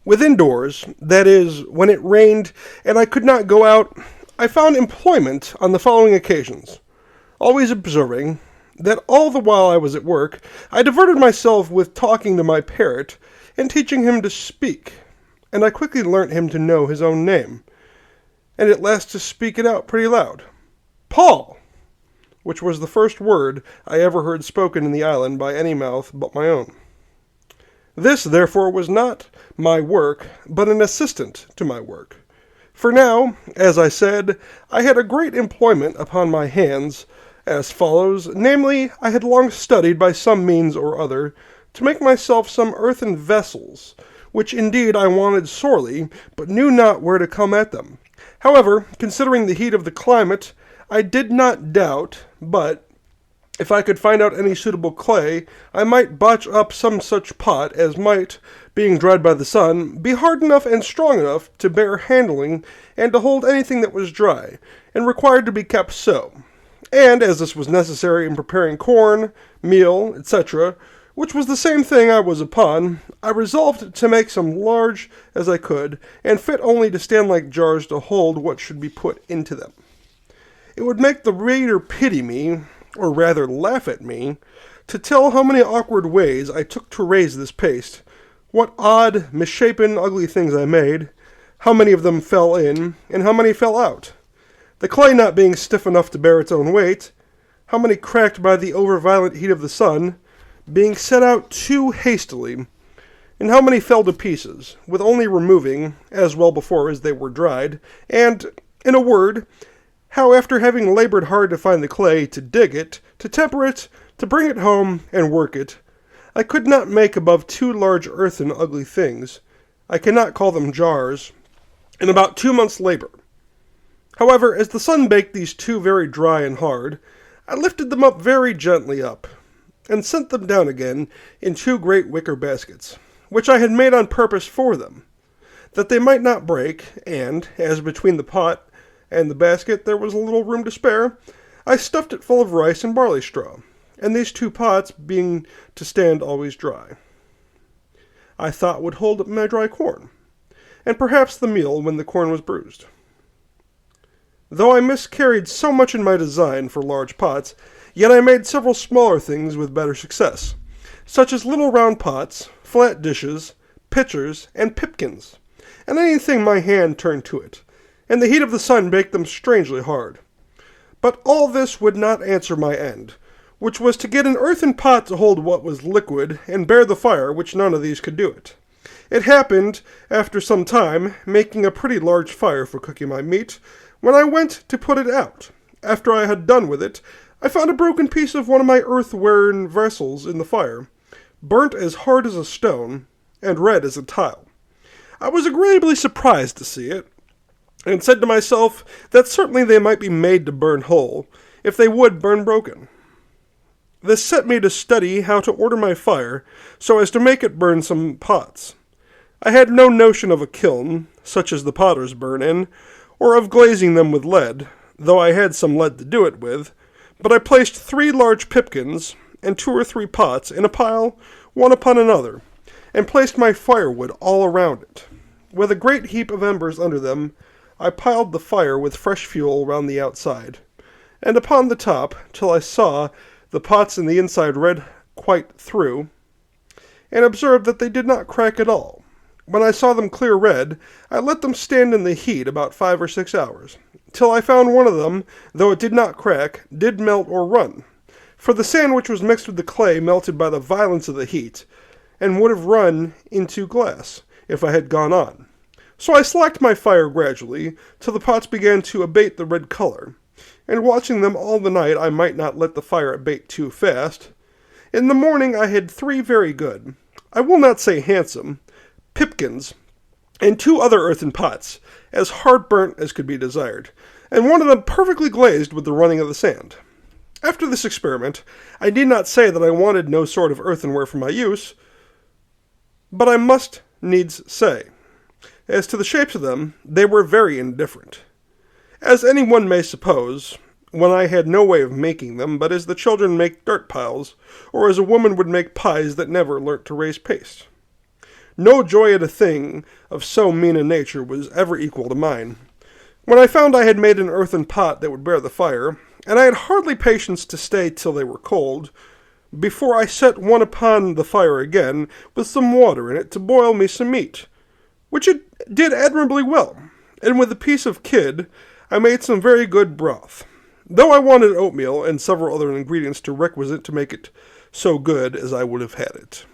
Within doors, that is, when it rained and I could not go out, I found employment on the following occasions, always observing that all the while I was at work, I diverted myself with talking to my parrot and teaching him to speak, and I quickly learnt him to know his own name, and at last to speak it out pretty loud. Paul! Which was the first word I ever heard spoken in the island by any mouth but my own. This, therefore, was not my work, but an assistant to my work. For now, as I said, I had a great employment upon my hands, as follows, namely, I had long studied by some means or other to make myself some earthen vessels, which indeed I wanted sorely, but knew not where to come at them. However, considering the heat of the climate, I did not doubt, but if I could find out any suitable clay, I might botch up some such pot as might, being dried by the sun, be hard enough and strong enough to bear handling and to hold anything that was dry, and required to be kept so. And as this was necessary in preparing corn, meal, etc., which was the same thing I was upon, I resolved to make some large as I could, and fit only to stand like jars to hold what should be put into them. It would make the reader pity me, or rather laugh at me, to tell how many awkward ways I took to raise this paste, what odd, misshapen, ugly things I made, how many of them fell in, and how many fell out, the clay not being stiff enough to bear its own weight, how many cracked by the over-violent heat of the sun, being set out too hastily, and how many fell to pieces, with only removing, as well before as they were dried, and, in a word, how after having labored hard to find the clay, to dig it, to temper it, to bring it home, and work it, I could not make above 2 large earthen ugly things, I cannot call them jars, in about 2 months' labor. However, as the sun baked these 2 very dry and hard, I lifted them up very gently up, and sent them down again in 2 great wicker baskets, which I had made on purpose for them, that they might not break, and, as between the pot and the basket there was a little room to spare, I stuffed it full of rice and barley straw, and these 2 pots being to stand always dry, I thought would hold my dry corn, and perhaps the meal when the corn was bruised. Though I miscarried so much in my design for large pots, yet I made several smaller things with better success, such as little round pots, flat dishes, pitchers, and pipkins, and anything my hand turned to it, and the heat of the sun baked them strangely hard. But all this would not answer my end, which was to get an earthen pot to hold what was liquid, and bear the fire, which none of these could do it. It happened, after some time, making a pretty large fire for cooking my meat, when I went to put it out. After I had done with it, I found a broken piece of one of my earthen vessels in the fire, burnt as hard as a stone, and red as a tile. I was agreeably surprised to see it, and said to myself that certainly they might be made to burn whole, if they would burn broken. This set me to study how to order my fire, so as to make it burn some pots. I had no notion of a kiln, such as the potters burn in, or of glazing them with lead, though I had some lead to do it with, but I placed 3 large pipkins, and 2 or 3 pots, in a pile, one upon another, and placed my firewood all around it. With a great heap of embers under them, I piled the fire with fresh fuel round the outside, and upon the top, till I saw the pots in the inside red quite through, and observed that they did not crack at all. When I saw them clear red, I let them stand in the heat about 5 or 6 hours, till I found one of them, though it did not crack, did melt or run, for the sand which was mixed with the clay melted by the violence of the heat, and would have run into glass, if I had gone on. So I slacked my fire gradually, till the pots began to abate the red color, and watching them all the night I might not let the fire abate too fast. In the morning I had 3 very good, I will not say handsome, pipkins, and 2 other earthen pots, as hard burnt as could be desired, and one of them perfectly glazed with the running of the sand. After this experiment, I need not say that I wanted no sort of earthenware for my use, but I must needs say, as to the shapes of them, they were very indifferent. As any one may suppose, when I had no way of making them, but as the children make dirt piles, or as a woman would make pies that never learnt to raise paste. No joy at a thing of so mean a nature was ever equal to mine. When I found I had made an earthen pot that would bear the fire, and I had hardly patience to stay till they were cold, before I set one upon the fire again, with some water in it to boil me some meat, which it did admirably well, and with a piece of kid I made some very good broth, though I wanted oatmeal and several other ingredients to requisite to make it so good as I would have had it.